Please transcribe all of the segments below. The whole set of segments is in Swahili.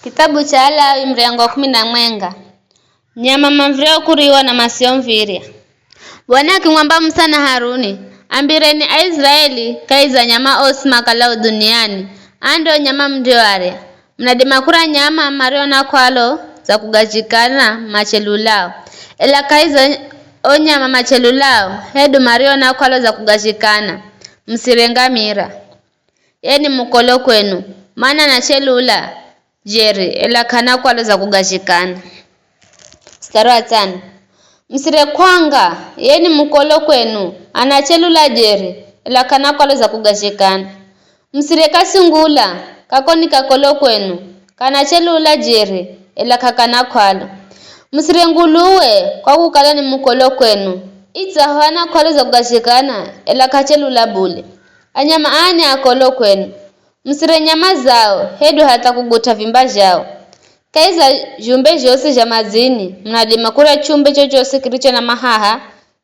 Kitabu cha Alawi mrengo wa 10 nyama mavrio kuriwa na masio mviria. Bwana akimwamba Musa na Haruni, ambireni Aisraeli kaiza nyama osma kalao duniani, ando nyama mdioare. Mnadima kura nyama mario na kwalo za kugajikana machelulao. Ela kaiza o nyama machelulao, hedu mario na kwalo za kugajikana. Msirenga mira. Yeni mukolo kwenu, mana na chelula jeri ela kana kwalo za kugajikana. Mstari wa 5. Msire kwanga yeni mukolo kwenu anachelula jeri ela kana kwalo za kugajikana. Msire kasungula kakoni kakolo kwenu kana chelula jeri ela kakana kwalo. Msire nguluwe kwa kukala ni mukolo kwenu itza hana kwalo za kugajikana ela kachelula bule. Anyama ane akolo kwenu msire nyama zao hedu hata kuguta vimba jao. Kaiza jumbe jose jamazini mnadima kura chumbe chochose kilicho na mahaha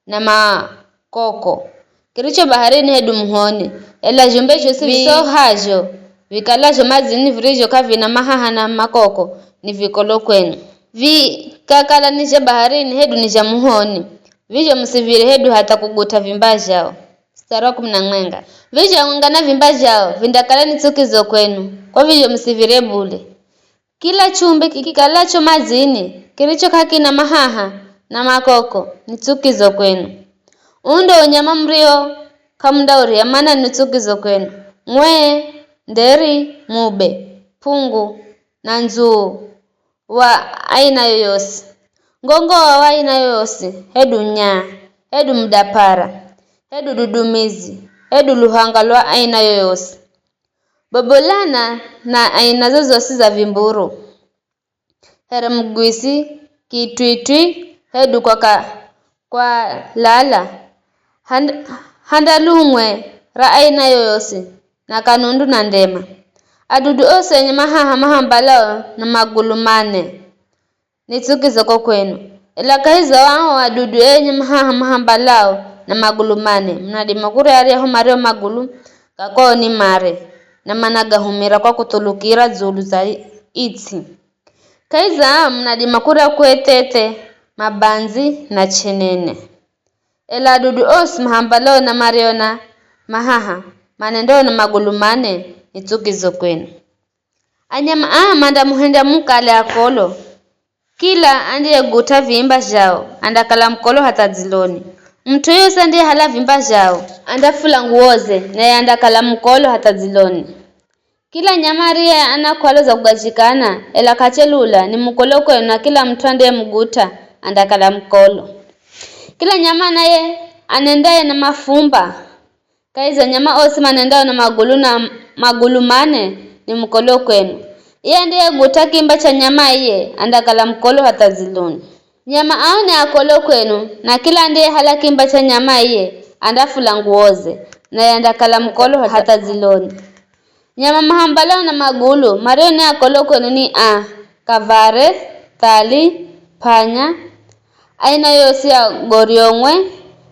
na makoko kilicho baharini hedu muhoni. Ela jumbe jose viso hajo vikalajo mazini virijo kavina mahaha na makoko ni vikolo kwenu. Kakala nije baharini hedu nije muhoni vijo msivire hedu hata kuguta vimba jao. Mstari wa 10. Vijo ngana vimba jao vindakala ni tsukizo kwenu kwa vijo msivire bule. Kila chumbe kikikalacho mazini kilicho kakina mahaha na makoko ni tsukizo kwenu. Undo unyama mrio kamdauri amana ni tsukizo kwenu. Mwe, nderi, mube, pungu na nzuu wa aina yoyosi. Ngongo wa aina yoyosi hedu nya, hedu mdapara, hedu dudumizi, hedu luhanga lwa aina yoyosi. Bobolana na aina zozosi za vimburu. Here mgwisi, kitwitwi, hedu kwa lala. Handalumwe ra aina yoyosi na kanundu na ndema. Adudu ose yenye mahaha mahambalao na magulumane ni tsukizo kwa kwenu. Ela kahiza wao adudu yenye mahaha mahambalao na magulumane mnadima kure ariho mario magulu kako ni mare na managa humira kwa kutulukira zulu za itsi. Kaiza mnadima kure kuetete mabanzi na chenene. Ela dudu os mahambalao na mario na mahaha manendo na magulumane ni tsukizo kwenu. Anyama manda muhenda mukale akolo kila andie guta vimba jao andakala mkolo hata ziloni. Mtu yose ndiye hala vimba jao andafula nguoze na andakala mkolo hata ziloni. Kila nyama ria ana kwalo za kugajikana ela kachelula ni mkolo kwenu na kila mtu ndiye mguta andakala mkolo. Kila nyama naye anendaye na mafumba kaiza nyama osi manendaye na magulu mane ni mkolo kwenu. Iye ndiye guta kimba cha nyama iye andakala mkolo hata ziloni. Nyama aone akolo kwenu na kila ndiye hala kimba cha nyama iye andafula nguoze na andakala mkolo hata ziloni. Nyama mahambalao na magulu mario ni akolo kwenu ni kavare, thali, panya, aina yosi ya goriongwe,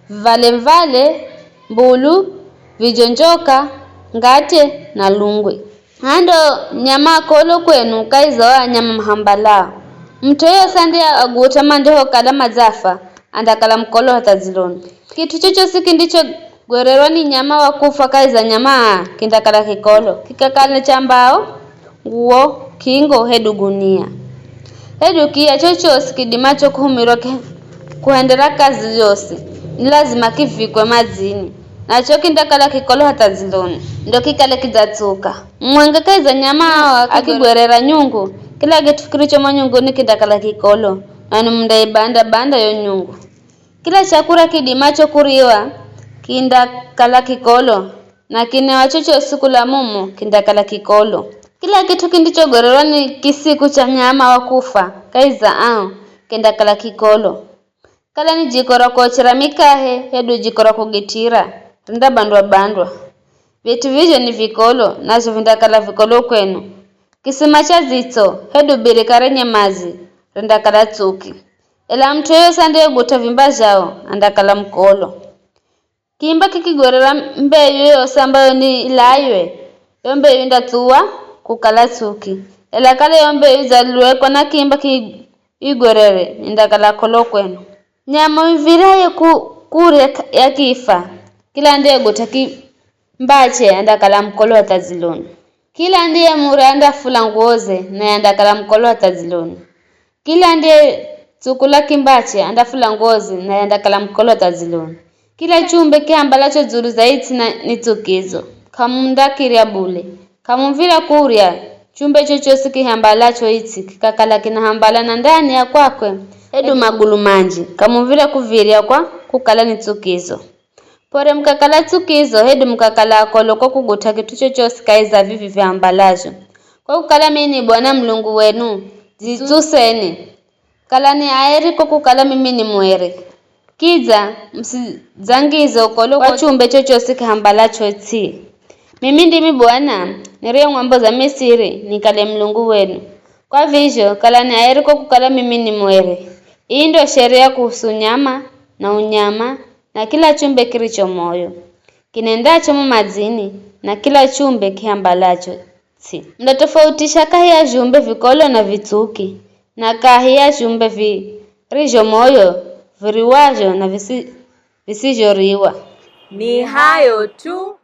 vale, mbulu, vijonjoka, ngate na lungwe. Hando nyama akolo kwenu kaiza wa nyama mahambalao. Mtu yose ndiye aguta mandeho kala mazafa andakala mkolo hata ziloni. Kitu chochosi kindicho gwererwa ni nyama wakufa kaiza nyama kindakala kikolo. Kikakala chambao, nguo, kingo, hedu gunia. Hedu kia chochosi kidimacho kuhumirwa kuhendera kazi yose ni lazima kifikwe mazini. Na choki ndakala kikolo hata ziloni ndo kikale kizatsuka. Mwenge kaiza nyama akigwerera nyungu kila kitu kilicho manyungu ni kindakala kikolo na ni mndai banda yo nyungu. Kila chakula kidimacho kuriwa kindakala kikolo na kinewa chocho siku la mumu kindakala kikolo. Kila kitu kindicho gwererwa ni kisiku cha nyama wakufa kaiza kindakala kikolo. Kala ni jikora kuochera mikahe hedu jikora kugitira rinda bandwa. Vitu vije ni vikolo nazo vindakala vikolo kwenu. Kisima cha zito hedu birikare nyemazi rinda tsuki. Ela mtu yose ndiye guta vimba jao andakala mkolo. Kimba kikigwerera mbeyu yose ambayo ni ilaywe yo mbeyu ndatuwa kukala tsuki. ela kale yombe izaliwekwa na kimba igwerere indakala kolo kwenu. Nyama iviraye kurya yakifa kila ndiye gutaki mbache andakala mkolo wa taziloni. Kila ndiye muranda fula nguoze na andakala mkolo wa taziloni. Kila ndiye tsukula kimbache andafula ngozi na andakala mkolo wa taziloni. Kila chumbe kiambalacho zuru zaiti na nitukizo. Kamunda kiria bule. Kamumvira kurya chumbe chochosi kihambalacho iti kikakala kinahambala na ndani ya kwakwe edu magulu manji. Kamumvira kuviria kwa kukala nitukizo. Pore mkakala tukizo hedu mkakala koloko kuguta kitu chochosi kaiza vivi vya ambalajo. Kwa kukala mini Bwana Mlungu wenu zituseni. Kala ni aeri kwa kukala mimi ni mwere. Kiza msizangizo ukolo kwa chumbe chochosi kihambalacho iti. Mimi ndimi Bwana nirio ng'ambo za Misiri nikale Mlungu wenu. Kwa vizho kala ni aeri kwa kukala mimi ni mwere. Hii ndio sheria kuhusu nyama na unyama na kila chumbe kilicho moyo kinendacho mazini na kila chumbe kihambalacho si. Mnatofautisha kahi ya jumbe vikolo na vituki na kahi ya jumbe virijo moyo viriwajo na visijoriwa. Ni hayo tu.